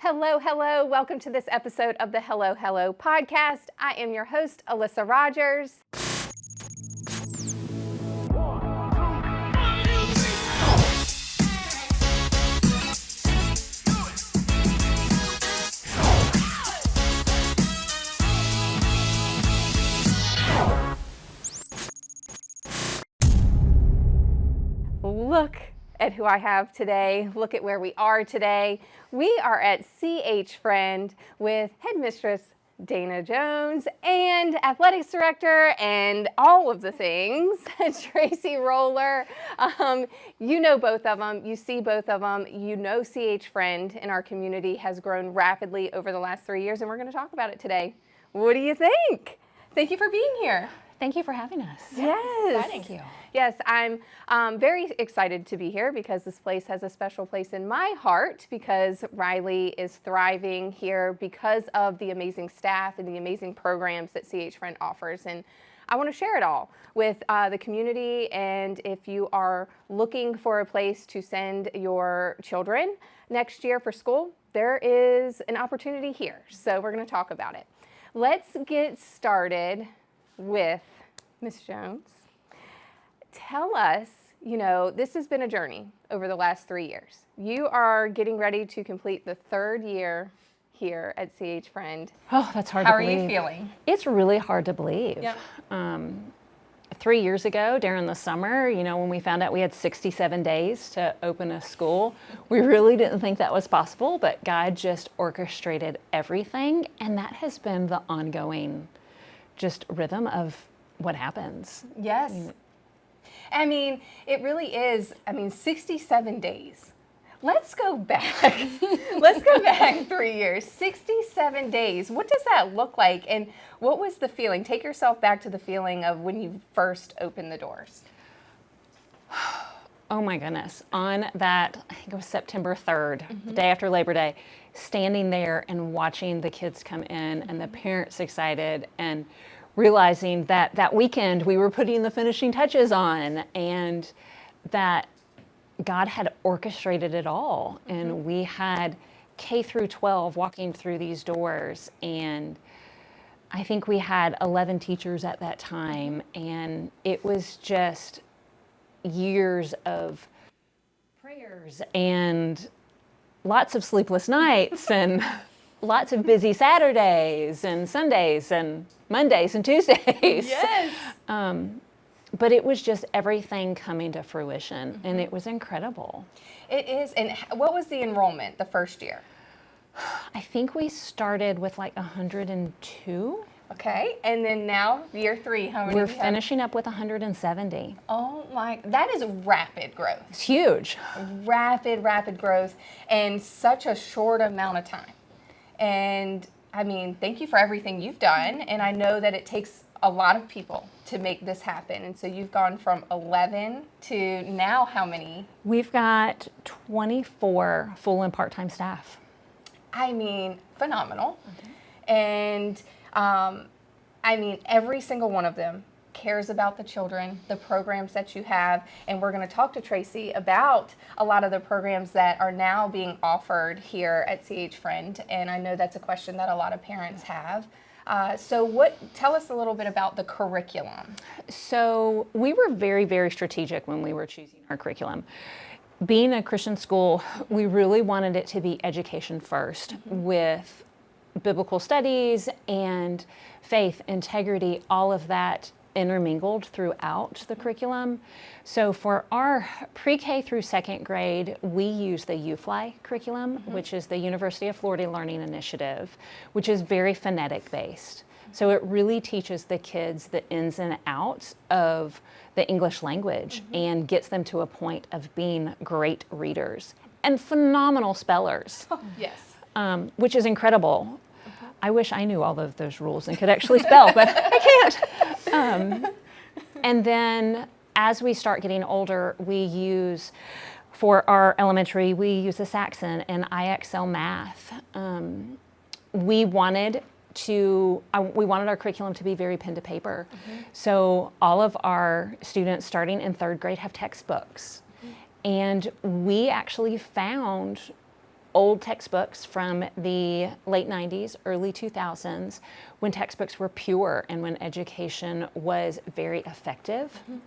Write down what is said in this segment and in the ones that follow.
Hello, hello. Welcome to this episode of the Hello, Hello podcast. I am your host, Alyssa Rogers. Look at who I have today. Look at where we are today. We are at CH Friend with Headmistress Dana Jones and Athletics Director and all of the things, Tracy Roller. You know both of them. You see both of them. You know CH Friend in our community has grown rapidly over the last 3 years, and we're going to talk about it today. What do you think? Thank you for being here. Thank you for having us. Yes. Thank you. Yes, I'm very excited to be here because this place has a special place in my heart because Riley is thriving here because of the amazing staff and the amazing programs that CH Friend offers. And I want to share it all with the community. And if you are looking for a place to send your children next year for school, there is an opportunity here. So we're going to talk about it. Let's get started with Ms. Jones. Tell us, this has been a journey over the last 3 years. You are getting ready to complete the third year here at CH Friend. Oh, that's hard to believe. How are you feeling? It's really hard to believe. Yep. 3 years ago during the summer, when we found out we had 67 days to open a school, we really didn't think that was possible, but God just orchestrated everything. And that has been the ongoing just rhythm of what happens. Yes. It really is. 67 days. Let's go back. Let's go back 3 years. 67 days. What does that look like? And what was the feeling? Take yourself back to the feeling of when you first opened the doors. Oh my goodness. On that, I think it was September 3rd, the day after Labor Day, standing there and watching the kids come in and the parents excited and realizing that that weekend we were putting the finishing touches on and that God had orchestrated it all. And we had K through 12 walking through these doors. And I think we had 11 teachers at that time. And it was just years of prayers and lots of sleepless nights and lots of busy Saturdays and Sundays and Mondays and Tuesdays. Yes. But it was just everything coming to fruition, and it was incredible. It is. And what was the enrollment the first year? I think we started with like 102. Okay. And then now, year 3, how many We're do you have? finishing up with 170. Oh my, that is rapid growth. It's huge. Rapid growth in such a short amount of time. And thank you for everything you've done. And I know that it takes a lot of people to make this happen. And so you've gone from 11 to now how many? We've got 24 full and part-time staff. Phenomenal. And every single one of them cares about the children, the programs that you have, and we're going to talk to Tracy about a lot of the programs that are now being offered here at CH Friend, and I know that's a question that a lot of parents have. Tell us a little bit about the curriculum. So we were very, very strategic when we were choosing our curriculum. Being a Christian school, we really wanted it to be education first with biblical studies and faith, integrity, all of that intermingled throughout the curriculum. So for our pre-K through second grade, we use the UFly curriculum, which is the University of Florida Learning Initiative, which is very phonetic based. So it really teaches the kids the ins and outs of the English language and gets them to a point of being great readers and phenomenal spellers. Oh, yes. Which is incredible. I wish I knew all of those rules and could actually spell, but I can't. And then as we start getting older, for our elementary, we use the Saxon and IXL math. We wanted our curriculum to be very pen to paper. So all of our students starting in third grade have textbooks. And we actually found old textbooks from the late 90s, early 2000s, when textbooks were pure and when education was very effective. Mm-hmm.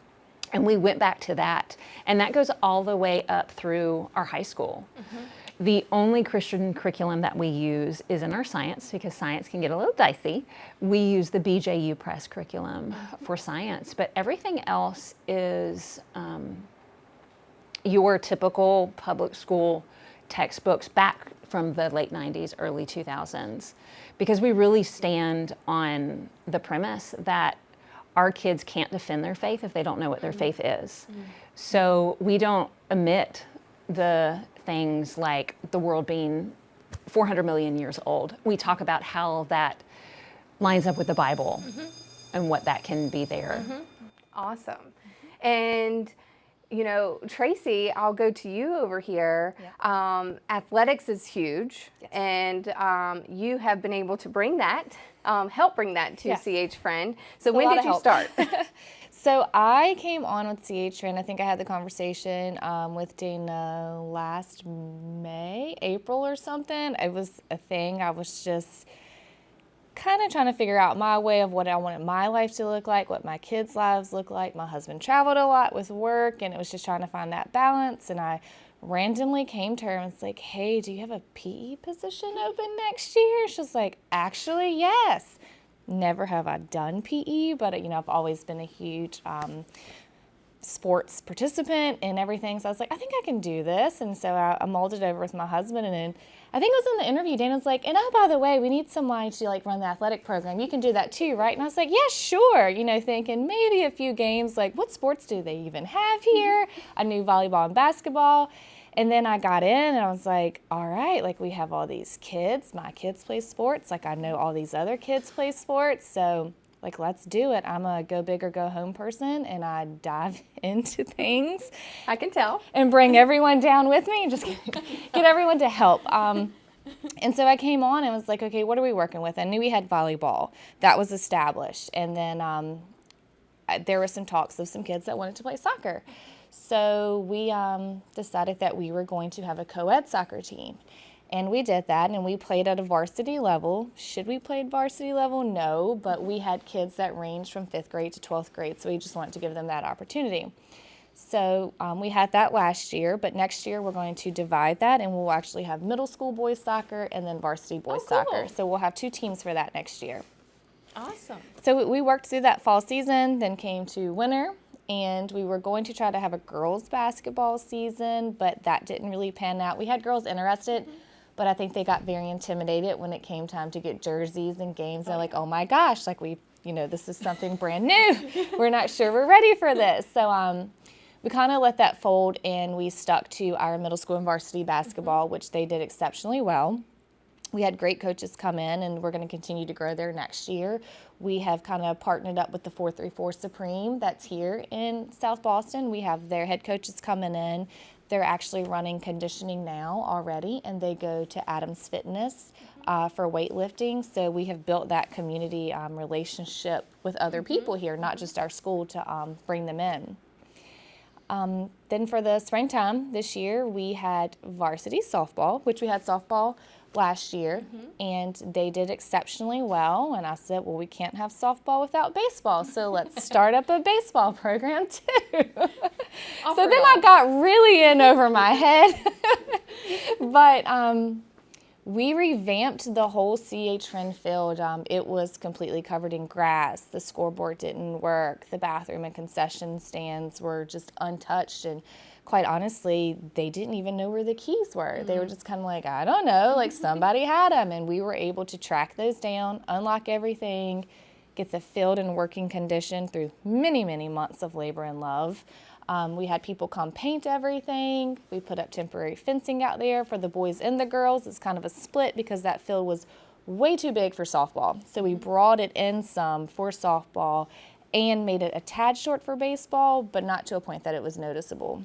And we went back to that. And that goes all the way up through our high school. Mm-hmm. The only Christian curriculum that we use is in our science, because science can get a little dicey. We use the BJU Press curriculum for science, but everything else is your typical public school textbooks back from the late 90s, early 2000s, because we really stand on the premise that our kids can't defend their faith if they don't know what their faith is. Mm-hmm. So we don't omit the things like the world being 400 million years old. We talk about how that lines up with the Bible and what that can be there. Awesome. And you know, Tracy, I'll go to you over here. Yeah. Athletics is huge, yes. And you have been able to bring that, help bring that to yes. CH Friend. So when did you start? So I came on with CH Friend. I think I had the conversation with Dana last April or something. It was a thing. I was just kind of trying to figure out my way of what I wanted my life to look like, what my kids' lives look like. My husband traveled a lot with work, and it was just trying to find that balance. And I randomly came to her and was like, hey, do you have a PE position open next year? She's like, actually, yes. Never have I done PE, but, you know, I've always been a huge sports participant and everything. So I was like, I think I can do this. And so I mulled it over with my husband, and then I think it was in the interview, Dana's like, and oh, by the way, we need somebody to like run the athletic program. You can do that too, right? And I was like, yeah, sure. You know, thinking maybe a few games, like what sports do they even have here? I knew volleyball and basketball. And then I got in and I was like, all right, like we have all these kids. My kids play sports. Like I know all these other kids play sports. So like, let's do it. I'm a go big or go home person, and I dive into things. I can tell. And bring everyone down with me and just get everyone to help. And so I came on and was like, okay, what are we working with? I knew we had volleyball. That was established. And then there were some talks of some kids that wanted to play soccer. So we decided that we were going to have a co-ed soccer team. And we did that, and we played at a varsity level. Should we play at varsity level? No, but we had kids that ranged from 5th grade to 12th grade, so we just wanted to give them that opportunity. So we had that last year, but next year we're going to divide that, and we'll actually have middle school boys soccer and then varsity boys soccer. So we'll have 2 teams for that next year. Awesome. So we worked through that fall season, then came to winter, and we were going to try to have a girls basketball season, but that didn't really pan out. We had girls interested, but I think they got very intimidated when it came time to get jerseys and games. They're like, oh my gosh, like this is something brand new. We're not sure we're ready for this. So we kind of let that fold, and we stuck to our middle school and varsity basketball, which they did exceptionally well. We had great coaches come in, and we're going to continue to grow there next year. We have kind of partnered up with the 434 Supreme that's here in South Boston. We have their head coaches coming in. They're actually running conditioning now already, and they go to Adams Fitness for weightlifting. So we have built that community relationship with other people here, not just our school, to bring them in. Then for the springtime this year, we had varsity softball, which we had softball last year, and they did exceptionally well. And I said, well, we can't have softball without baseball, so let's start up a baseball program too. So then I got really in over my head. But we revamped the whole CH Friend field. It was completely covered in grass. The scoreboard didn't work. The bathroom and concession stands were just untouched, and quite honestly, they didn't even know where the keys were. They were just kind of like, I don't know, like somebody had them. And we were able to track those down, unlock everything, get the field in working condition through many, many months of labor and love. We had people come paint everything. We put up temporary fencing out there for the boys and the girls. It's kind of a split because that field was way too big for softball. So we brought it in some for softball and made it a tad short for baseball, but not to a point that it was noticeable.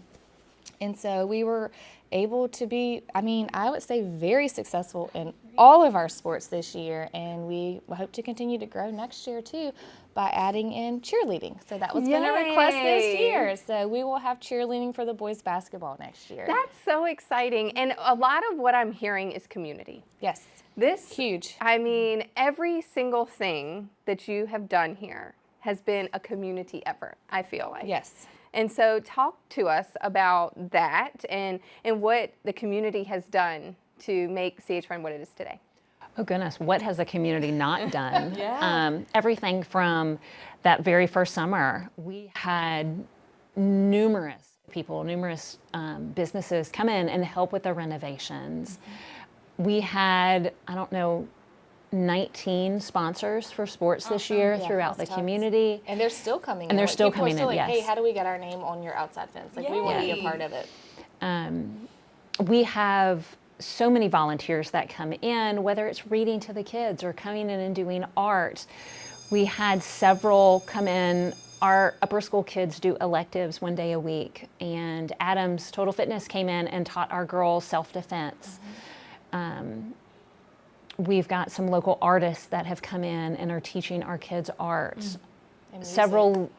And so we were able to be, I would say very successful in all of our sports this year. And we hope to continue to grow next year too by adding in cheerleading. So that was been a request this Yay. year. So we will have cheerleading for the boys basketball next year. That's so exciting. And a lot of what I'm hearing is community. Yes. This, Huge. I mean, every single thing that you have done here has been a community effort, I feel like. Yes. And so talk to us about that and what the community has done to make CH Run what it is today. Oh goodness, what has the community not done? Yeah. Everything from that very first summer, we had numerous people, numerous businesses come in and help with the renovations. We had, 19 sponsors for sports this year Yeah, throughout the that's tons. community. And they're still coming in. And they're Like, still people are coming in, like, yes. hey, how do we get our name on your outside fence? Like, we want to be a part of it. We have so many volunteers that come in, whether it's reading to the kids or coming in and doing art. We had several come in. Our upper school kids do electives 1 day a week, and Adams Total Fitness came in and taught our girls self-defense. We've got some local artists that have come in and are teaching our kids art. And music. Several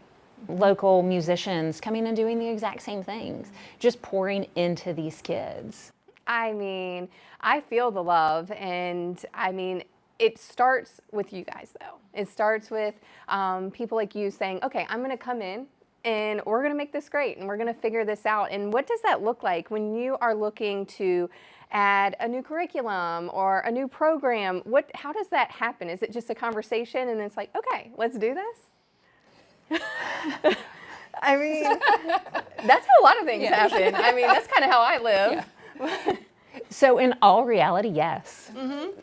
local musicians coming and doing the exact same things, just pouring into these kids. I mean, I feel the love, and I mean, it starts with you guys, though. It starts with people like you saying, okay, I'm going to come in and we're going to make this great and we're going to figure this out. And what does that look like when you are looking to add a new curriculum or a new program? How does that happen? Is it just a conversation and it's like, okay, let's do this? I mean, that's how a lot of things happen. I mean, that's kind of how I live. Yeah. So in all reality, yes.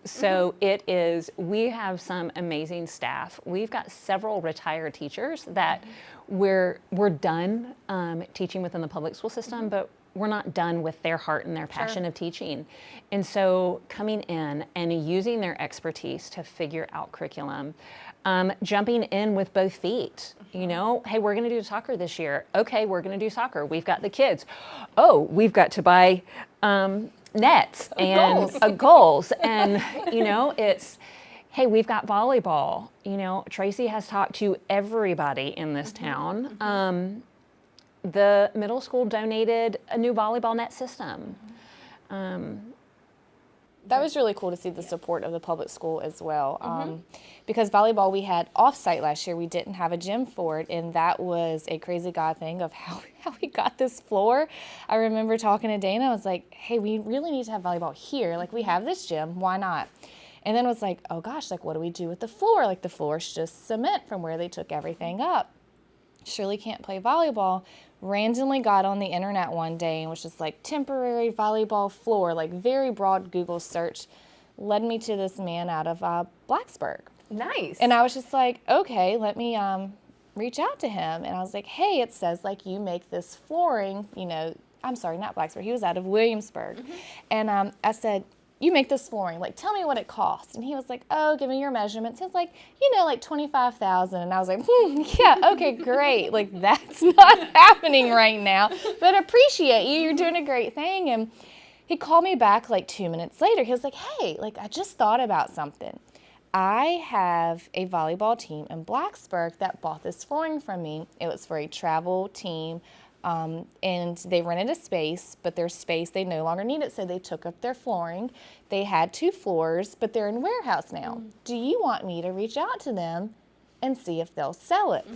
So it is, we have some amazing staff. We've got several retired teachers that we're done teaching within the public school system, but we're not done with their heart and their passion of teaching. And so coming in and using their expertise to figure out curriculum, jumping in with both feet, you know, hey, we're going to do soccer this year. Okay, we're going to do soccer. We've got the kids. Oh, we've got to buy nets and goals. And, you know, it's, hey, we've got volleyball. You know, Tracy has talked to everybody in this town. The middle school donated a new volleyball net system. That was really cool to see the support of the public school as well. Because volleyball we had off-site last year. We didn't have a gym for it, and that was a crazy God thing of how we got this floor. I remember talking to Dana. I was like, hey, we really need to have volleyball here. Like, we have this gym. Why not? And then it was like, oh, gosh, like, what do we do with the floor? Like, the floor's just cement from where they took everything up. Shirley can't play volleyball. Randomly got on the internet one day and was just like, temporary volleyball floor, like very broad Google search, led me to this man out of Blacksburg. Nice. And I was just like, okay, let me reach out to him. And I was like, hey, it says like you make this flooring, you know, I'm sorry, not Blacksburg. He was out of Williamsburg. And I said, you make this flooring, like, tell me what it costs. And he was like, oh, give me your measurements. He was like, you know, like $25,000. And I was like, yeah, okay, great. Like, that's not happening right now, but appreciate you. You're doing a great thing. And he called me back like 2 minutes later. He was like, hey, like, I just thought about something. I have a volleyball team in Blacksburg that bought this flooring from me. It was for a travel team. And they rented a space, but their space, they no longer need it, so they took up their flooring. They had 2 floors, but they're in warehouse now. Do you want me to reach out to them and see if they'll sell it?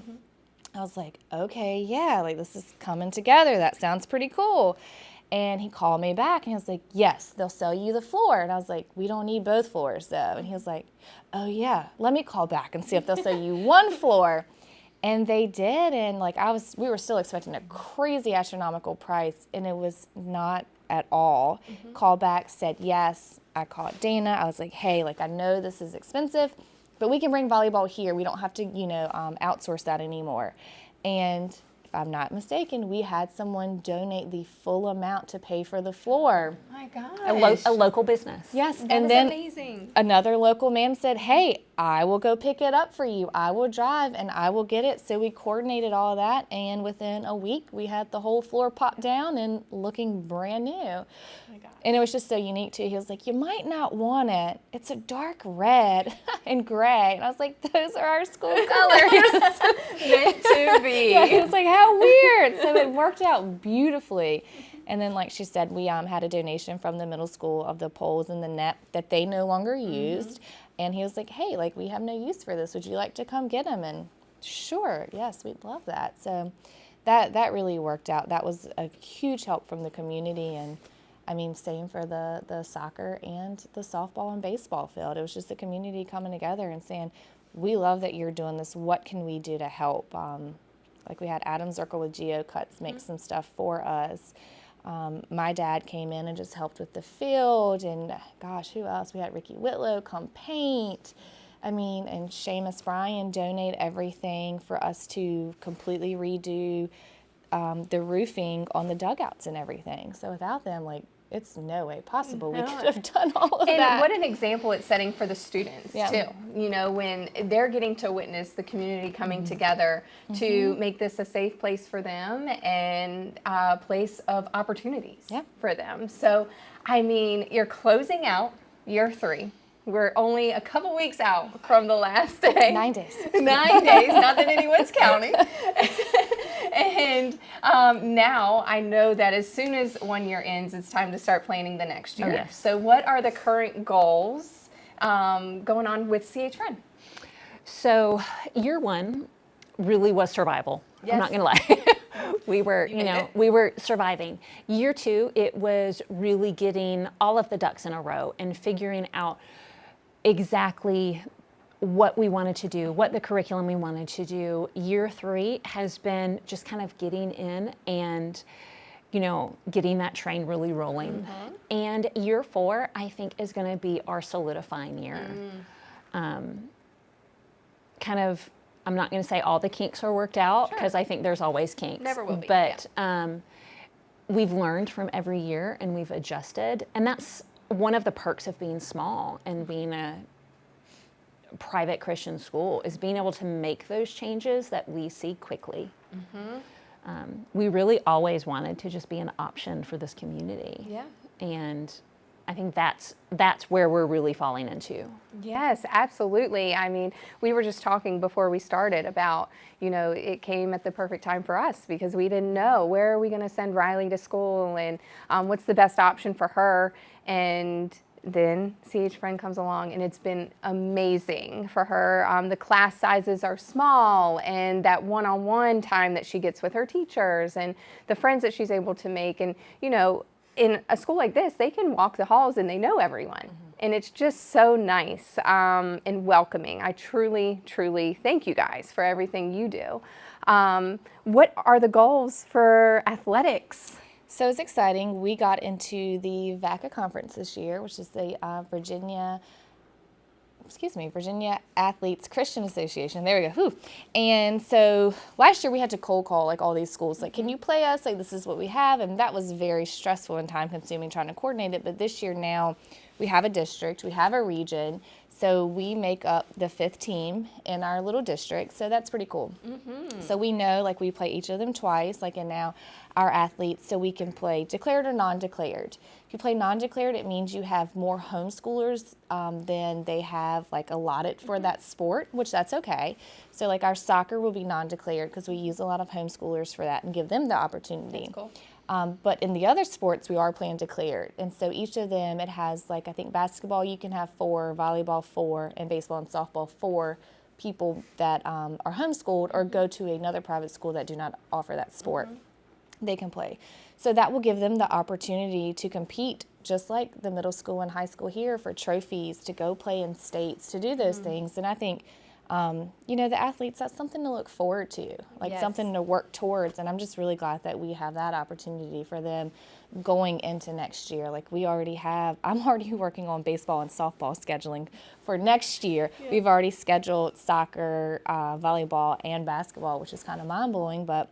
I was like, okay, yeah, like this is coming together. That sounds pretty cool. And he called me back and he was like, yes, they'll sell you the floor. And I was like, we don't need both floors though. And he was like, oh yeah, let me call back and see if they'll sell you 1 floor. And they did, and like we were still expecting a crazy astronomical price, and it was not at all. Called back, said yes. I called Dana. I was like, hey, like I know this is expensive, but we can bring volleyball here. We don't have to, you know, outsource that anymore. And if I'm not mistaken, we had someone donate the full amount to pay for the floor. Oh my gosh. A local business. Yes, That and is then amazing. another local man said, hey, I will go pick it up for you. I will drive and I will get it. So we coordinated all that, and within a week we had the whole floor popped down and looking brand new. Oh my gosh. And it was just so unique too. He was like, you might not want it. It's a dark red and gray. And I was like, those are our school colors. Meant to be. Yeah, it was like, how weird. So it worked out beautifully. And then, like she said, we had a donation from the middle school of the poles and the net that they no longer used. And he was like, hey, like, we have no use for this. Would you like to come get them? And sure, yes, we'd love that. So that really worked out. That was a huge help from the community. And I mean, same for the soccer and the softball and baseball field. It was just the community coming together and saying, we love that you're doing this. What can we do to help? Like we had Adam Zirkle with GeoCuts make some stuff for us. My dad came in and just helped with the field. And gosh, who else? We had Ricky Whitlow come paint. I mean, and Seamus Bryan donate everything for us to completely redo the roofing on the dugouts and everything. So without them, like, it's no way possible we could have done all of And that. what an example it's setting for the students Yeah. too. You know, when they're getting to witness the community coming together to make this a safe place for them and a place of opportunities Yeah. for them. So, I mean, you're closing out year 3. We're only a couple weeks out from the last day. 9 days. 9 days, not that anyone's counting. And now I know that as soon as 1 year ends, it's time to start planning the next year. Oh, yes. So what are the current goals going on with CH Run? So year 1 really was survival. I'm Yes. not going to lie. We were, made it. we were surviving. Year 2, it was really getting all of the ducks in a row and figuring out exactly what we wanted to do, what the curriculum we wanted to do. Year 3 has been just kind of getting in and, getting that train really rolling. And year 4, I think, is going to be our solidifying year. Kind of, I'm not going to say all the kinks are worked out, because I think there's always kinks. Never will be, But we've learned from every year and we've adjusted. And that's one of the perks of being small and being a private Christian school, is being able to make those changes that we see quickly. We really always wanted to just be an option for this community. Yeah. And I think that's where we're really falling into. Yes, absolutely. I mean, we were just talking before we started about, it came at the perfect time for us because we didn't know where are we going to send Riley to school and what's the best option for her. And then CH Friend comes along and it's been amazing for her. The class sizes are small, and that one-on-one time that she gets with her teachers and the friends that she's able to make. And, in a school like this, they can walk the halls and they know everyone. And it's just so nice and welcoming. I truly, truly thank you guys for everything you do. What are the goals for athletics? So it's exciting. We got into the VACA conference this year, which is the Virginia Athletes Christian Association. There we go. Whew. And so last year we had to cold call like all these schools, like, can you play us? Like, this is what we have. And that was very stressful and time consuming trying to coordinate it. But this year now we have a district, we have a region. So we make up the 5th team in our little district. So that's pretty cool. So we know, like, we play each of them twice, like, and now our athletes, so we can play declared or non-declared. If you play non-declared, it means you have more homeschoolers than they have, like, allotted for that sport, which that's okay. So, like, our soccer will be non-declared because we use a lot of homeschoolers for that and give them the opportunity. That's cool. But in the other sports, we are playing declared. And so each of them, it has, like, I think basketball, you can have 4, volleyball 4, and baseball and softball 4 people that are homeschooled or go to another private school that do not offer that sport. They can play. So that will give them the opportunity to compete just like the middle school and high school here for trophies, to go play in states, to do those things. And I think, the athletes, that's something to look forward to, like Yes. something to work towards. And I'm just really glad that we have that opportunity for them going into next year. Like, I'm already working on baseball and softball scheduling for next year. Yeah. We've already scheduled soccer, volleyball, and basketball, which is kind of mind-blowing, but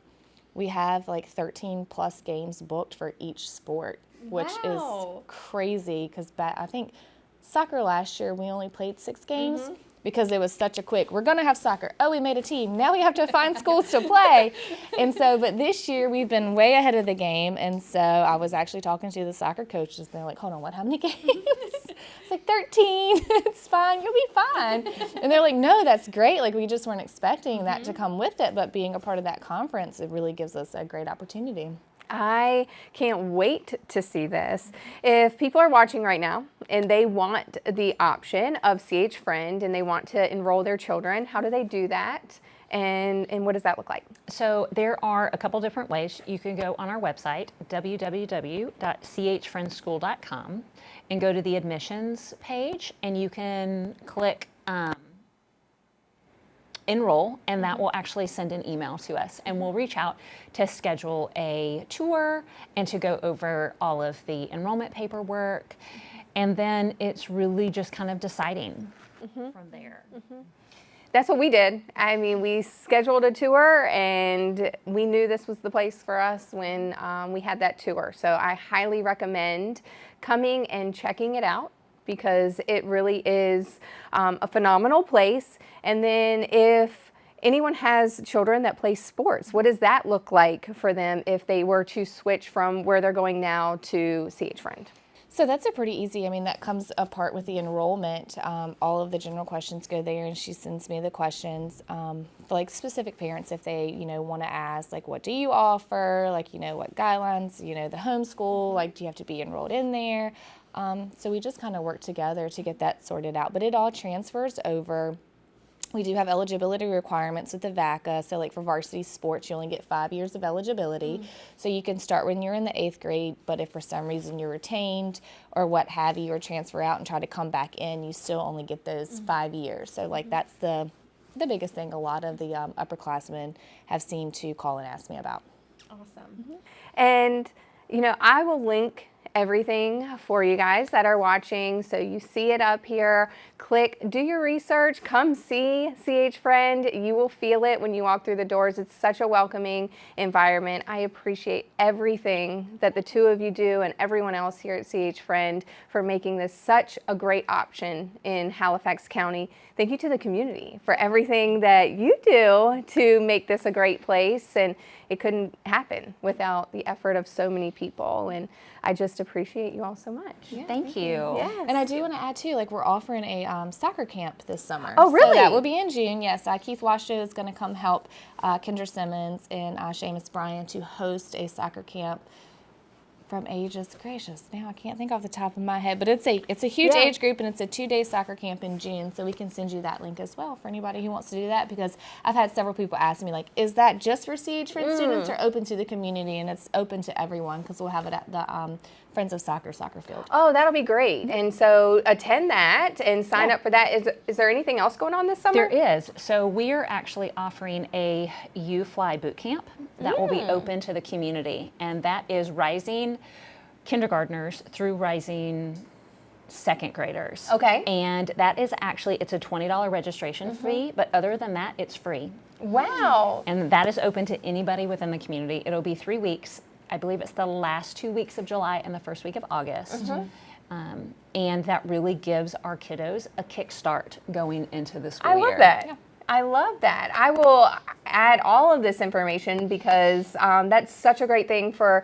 we have like 13 plus games booked for each sport, which is crazy because I think soccer last year we only played 6 games because it was such a quick, we're going to have soccer. Oh, we made a team. Now we have to find schools to play. And so, but this year we've been way ahead of the game. And so I was actually talking to the soccer coaches and they're like, hold on, what, how many games? It's like 13. It's fine. You'll be fine. And they're like, no, that's great. Like we just weren't expecting that to come with it. But being a part of that conference, it really gives us a great opportunity. I can't wait to see this. If people are watching right now and they want the option of CH Friend and they want to enroll their children, how do they do that? And what does that look like? So there are a couple different ways. You can go on our website, www.chfriendschool.com, and go to the admissions page, and you can click enroll, and that will actually send an email to us, and we'll reach out to schedule a tour and to go over all of the enrollment paperwork, and then it's really just kind of deciding from there. That's what we did. I mean, we scheduled a tour and we knew this was the place for us when we had that tour. So I highly recommend coming and checking it out, because it really is a phenomenal place. And then if anyone has children that play sports, what does that look like for them if they were to switch from where they're going now to CH Friend? So that's a pretty easy, I mean, that comes apart with the enrollment. All of the general questions go there, and she sends me the questions for like specific parents if they, want to ask, like, what do you offer? Like, what guidelines, the homeschool, like, do you have to be enrolled in there? So we just kind of work together to get that sorted out, but it all transfers over. We do have eligibility requirements with the VACA. So like for varsity sports, you only get 5 years of eligibility. So you can start when you're in the 8th grade, but if for some reason you're retained or what have you, or transfer out and try to come back in, you still only get those 5 years. So like that's the biggest thing a lot of the upperclassmen have seemed to call and ask me about. Awesome. And, I will link everything for you guys that are watching. So you see it up here. Click, do your research, come see CH Friend. You will feel it when you walk through the doors. It's such a welcoming environment. I appreciate everything that the two of you do and everyone else here at CH Friend for making this such a great option in Halifax County. Thank you to the community for everything that you do to make this a great place. And it couldn't happen without the effort of so many people. And I just appreciate you all so much. Yeah, thank you. Yes. And I do want to add too, like we're offering a soccer camp this summer. Oh, really? So that will be in June. Yes, Keith Washoe is going to come help Kendra Simmons and Seamus Bryan to host a soccer camp from ages, gracious, now I can't think off the top of my head, but it's a huge age group, and it's a 2-day soccer camp in June, so we can send you that link as well for anybody who wants to do that, because I've had several people ask me, like, is that just for CH Friend students or open to the community? And it's open to everyone, because we'll have it at the Friends of Soccer field. Oh, that'll be great. And so attend that and sign up for that. Is there anything else going on this summer? There is. So we are actually offering a You Fly boot camp that will be open to the community, and that is rising kindergartners through rising second graders. Okay. And that is actually, it's a $20 registration fee, but other than that, it's free. Wow. And that is open to anybody within the community. It'll be 3 weeks. I believe it's the last 2 weeks of July and the first week of August. And that really gives our kiddos a kickstart going into the school year. I love that. Yeah. I love that. I will add all of this information because that's such a great thing for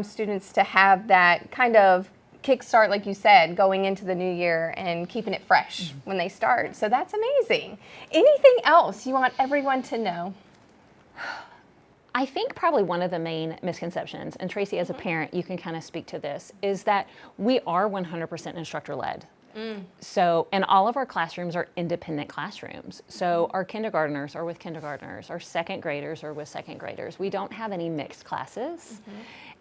students to have that kind of kickstart, like you said, going into the new year and keeping it fresh when they start. So that's amazing. Anything else you want everyone to know? I think probably one of the main misconceptions, and Tracy, as a parent, you can kind of speak to this, is that we are 100% instructor-led. So, and all of our classrooms are independent classrooms. So our kindergartners are with kindergartners, our second graders are with second graders. We don't have any mixed classes.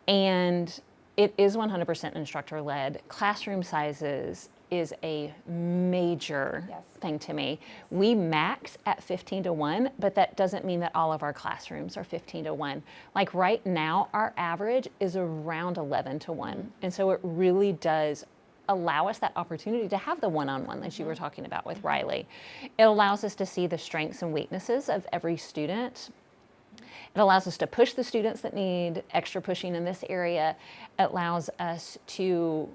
And it is 100% instructor-led. Classroom sizes is a major thing to me. We max at 15 to 1, but that doesn't mean that all of our classrooms are 15 to 1. Like right now, our average is around 11 to 1. And so it really does allow us that opportunity to have the one-on-one that you were talking about with Riley. It allows us to see the strengths and weaknesses of every student. It allows us to push the students that need extra pushing in this area. It allows us to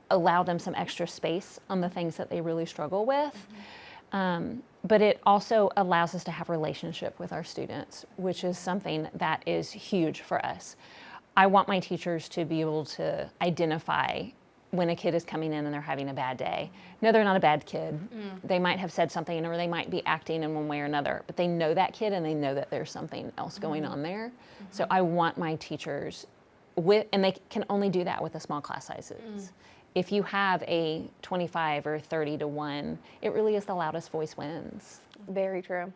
allow them some extra space on the things that they really struggle with. But it also allows us to have a relationship with our students, which is something that is huge for us. I want my teachers to be able to identify when a kid is coming in and they're having a bad day. No, they're not a bad kid. They might have said something or they might be acting in one way or another, but they know that kid and they know that there's something else going on there. So I want my teachers and they can only do that with the small class sizes. If you have a 25 or 30 to 1, it really is the loudest voice wins. Very true.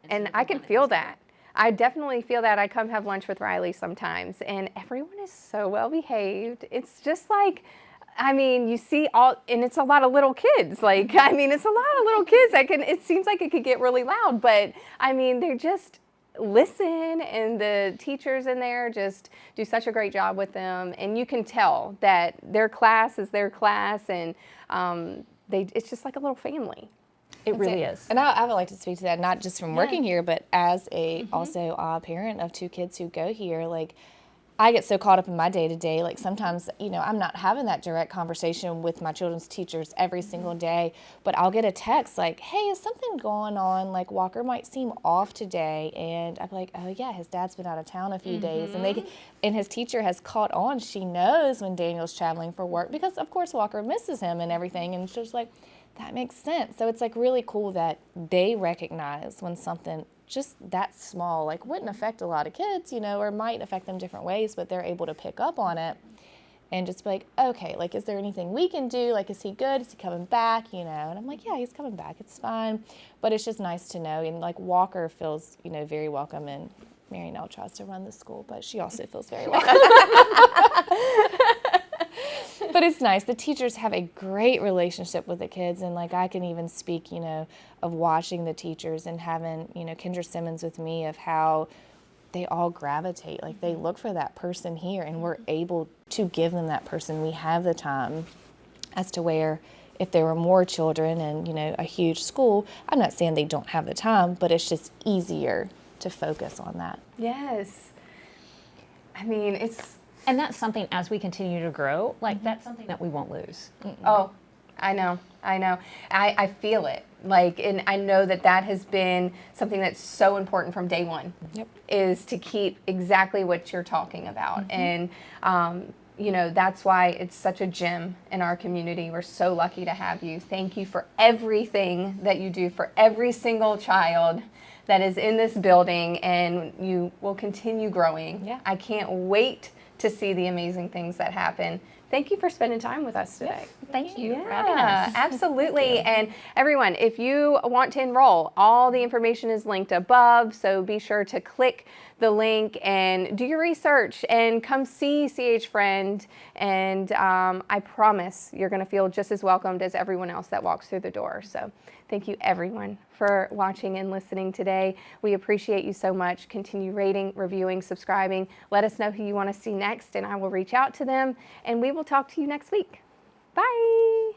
And I can feel that. I definitely feel that. I come have lunch with Riley sometimes, and everyone is so well behaved. It's just like, I mean, you see all, and it's a lot of little kids. Like, I mean, it's a lot of little kids. It seems like it could get really loud, but I mean, they're just listen, and the teachers in there just do such a great job with them, and you can tell that their class is their class, and it's just like a little family. It really is. And I would like to speak to that, not just from working here, but as also a parent of 2 kids who go here. Like, I get so caught up in my day-to-day, like sometimes, I'm not having that direct conversation with my children's teachers every single day, but I'll get a text like, hey, is something going on? Like, Walker might seem off today. And I'm like, oh yeah, his dad's been out of town a few days. And his teacher has caught on. She knows when Daniel's traveling for work because, of course, Walker misses him and everything. And she's like, that makes sense. So it's like really cool that they recognize when something just that small, like wouldn't affect a lot of kids, or might affect them different ways, but they're able to pick up on it and just be like, okay, like, is there anything we can do? Like, is he good? Is he coming back? And I'm like, yeah, he's coming back. It's fine. But it's just nice to know. And like Walker feels, very welcome, and Mary Nell tries to run the school, but she also feels very welcome. But it's nice. The teachers have a great relationship with the kids, and like I can even speak, of watching the teachers and having, Kendra Simmons with me, of how they all gravitate. Like, they look for that person here, and we're able to give them that person. We have the time, as to where if there were more children and, a huge school, I'm not saying they don't have the time, but it's just easier to focus on that. Yes. I mean, And that's something, as we continue to grow, like that's something that we won't lose. Oh, I know. I feel it. Like, and I know that has been something that's so important from day one. Yep. Is to keep exactly what you're talking about. And, that's why it's such a gem in our community. We're so lucky to have you. Thank you for everything that you do for every single child that is in this building, and you will continue growing. Yeah. I can't wait to see the amazing things that happen. Thank you for spending time with us today. Thank you for having us. Absolutely. And everyone, if you want to enroll, all the information is linked above, so be sure to click the link and do your research and come see CH Friend. And I promise you're going to feel just as welcomed as everyone else that walks through the door. So thank you, everyone, for watching and listening today. We appreciate you so much. Continue rating, reviewing, subscribing. Let us know who you want to see next, and I will reach out to them, and we will talk to you next week. Bye.